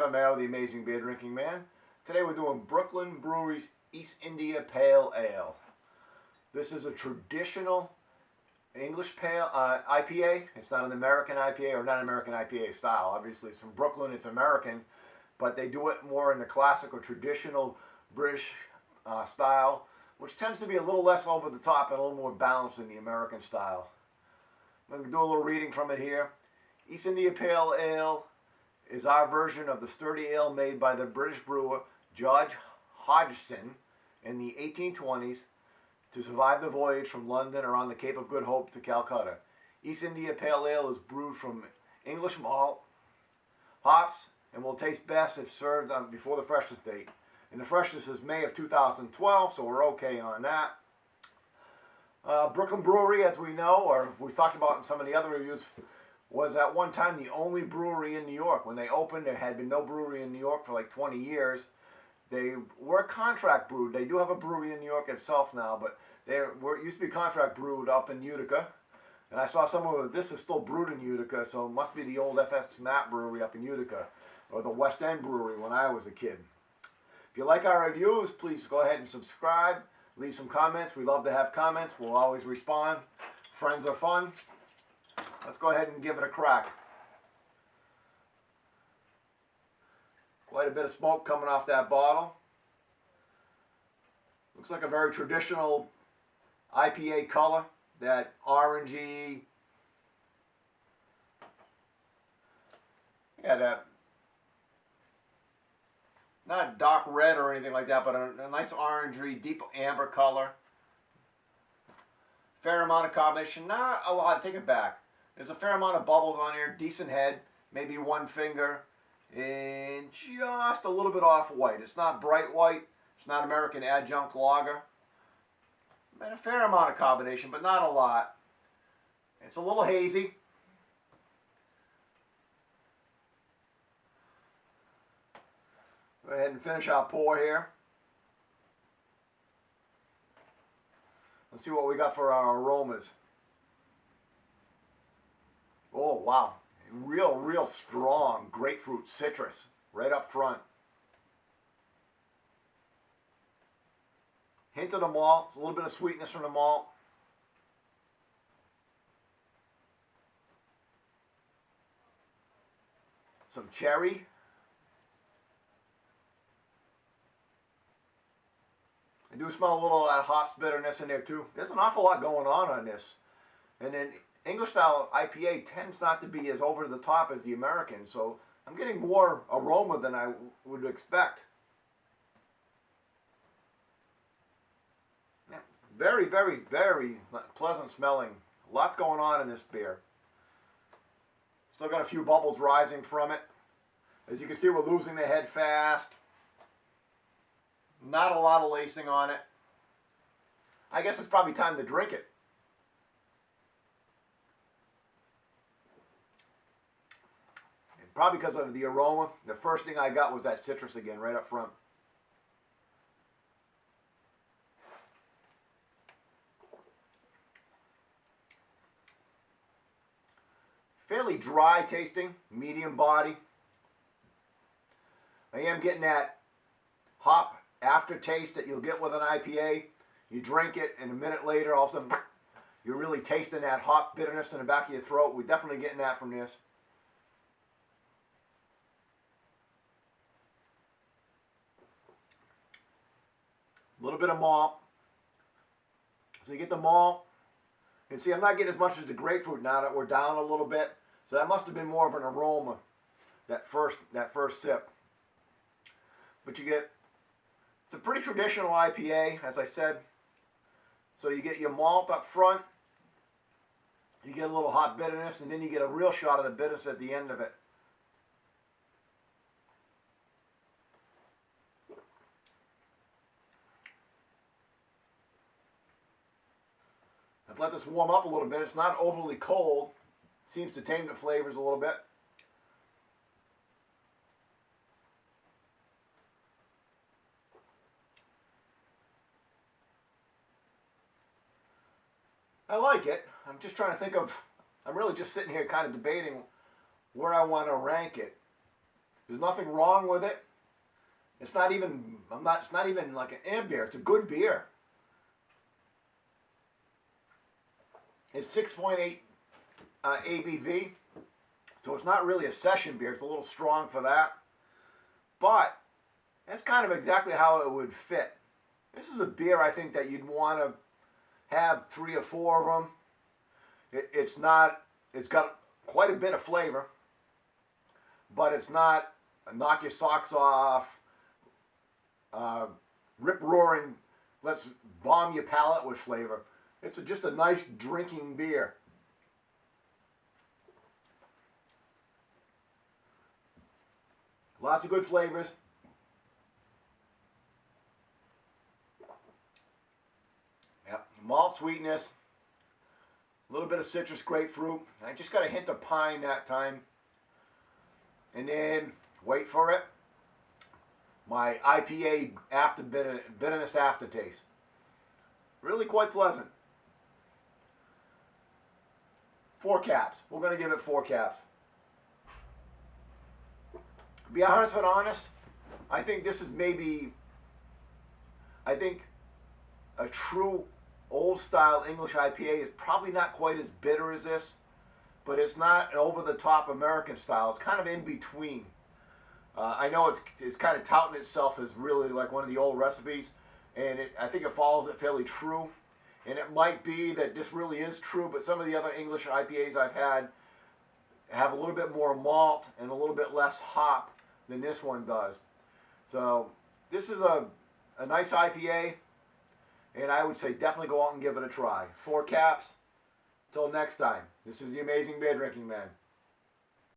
Kevin Mayo, the Amazing Beer Drinking Man. Today we're doing Brooklyn Brewery's East India Pale Ale. This is a traditional English pale IPA. It's not an American IPA or not an American IPA style. Obviously, it's from Brooklyn. It's American, but they do it more in the classic or traditional British style, which tends to be a little less over the top and a little more balanced than the American style. I'm going to do a little reading from it here. East India Pale Ale is our version of the sturdy ale made by the British brewer George Hodgson in the 1820s to survive the voyage from London around the Cape of Good Hope to Calcutta. East India Pale Ale is brewed from English malt, hops, and will taste best if served before the freshness date. And the freshness is May of 2012, so we're okay on that. Brooklyn Brewery, as we know, or we've talked about in some of the other reviews, was at one time the only brewery in New York. When they opened, there had been no brewery in New York for like 20 years. They were contract brewed. They do have a brewery in New York itself now, but they used to be contract brewed up in Utica. And I saw some of this is still brewed in Utica, so it must be the old FS Matt Brewery up in Utica, or the West End Brewery when I was a kid. If you like our reviews, please go ahead and subscribe. Leave some comments. We love to have comments. We'll always respond. Friends are fun. Let's go ahead and give it a crack. Quite a bit of smoke coming off that bottle. Looks like a very traditional IPA color. That orangey. Yeah, that. Not dark red or anything like that, but a nice orangey, deep amber color. Fair amount of carbonation. Not a lot. Take it back. There's a fair amount of bubbles on here, decent head, maybe one finger, and just a little bit off white. It's not bright white, it's not American adjunct lager. And a fair amount of carbonation, but not a lot. It's a little hazy. Go ahead and finish our pour here. Let's see what we got for our aromas. Oh, wow. Real strong grapefruit citrus right up front. Hint of the malt, a little bit of sweetness from the malt. Some cherry. I do smell a little of that hops bitterness in there too. There's an awful lot going on this. And then English style IPA tends not to be as over the top as the American, so I'm getting more aroma than I would expect. Yeah, very pleasant smelling. Lots going on in this beer. Still got a few bubbles rising from it. As you can see, we're losing the head fast. Not a lot of lacing on it. I guess it's probably time to drink it. Probably because of the aroma. The first thing I got was that citrus again, right up front. Fairly dry tasting, medium body. I am getting that hop aftertaste that you'll get with an IPA. You drink it, and a minute later, all of a sudden, you're really tasting that hop bitterness in the back of your throat. We're definitely getting that from this. A little bit of malt. So you get the malt. And see, I'm not getting as much as the grapefruit now that we're down a little bit. So that must have been more of an aroma, that first sip. But you get, it's a pretty traditional IPA, as I said. So you get your malt up front. You get a little hot bitterness, and then you get a real shot of the bitterness at the end of it. I've let this warm up a little bit. It's not overly cold. Seems to tame the flavors a little bit. I like it. I'm just trying to think of, I'm really just sitting here kind of debating where I want to rank it. There's nothing wrong with it. It's not even, it's not even like an amber. It's a good beer. It's 6.8 ABV, so it's not really a session beer. It's a little strong for that. But that's kind of exactly how it would fit. This is a beer I think that you'd want to have 3 or 4 of them. It's got quite a bit of flavor, but it's not a knock your socks off, rip-roaring, let's bomb your palate with flavor. It's just a nice drinking beer. Lots of good flavors. Yep. Malt sweetness. A little bit of citrus grapefruit. I just got a hint of pine that time. And then, wait for it, my IPA bitterness aftertaste. Really quite pleasant. 4 caps. We're going to give it 4 caps. To be honest, I think this is maybe, I think a true old style English IPA is probably not quite as bitter as this, but it's not an over the top American style. It's kind of in between. I know it's kind of touting itself as really like one of the old recipes, and I think it follows it fairly true. And it might be that this really is true, but some of the other English IPAs I've had have a little bit more malt and a little bit less hop than this one does. So this is a nice IPA, and I would say definitely go out and give it a try. 4 caps. Till next time, this is the Amazing Beer Drinking Man.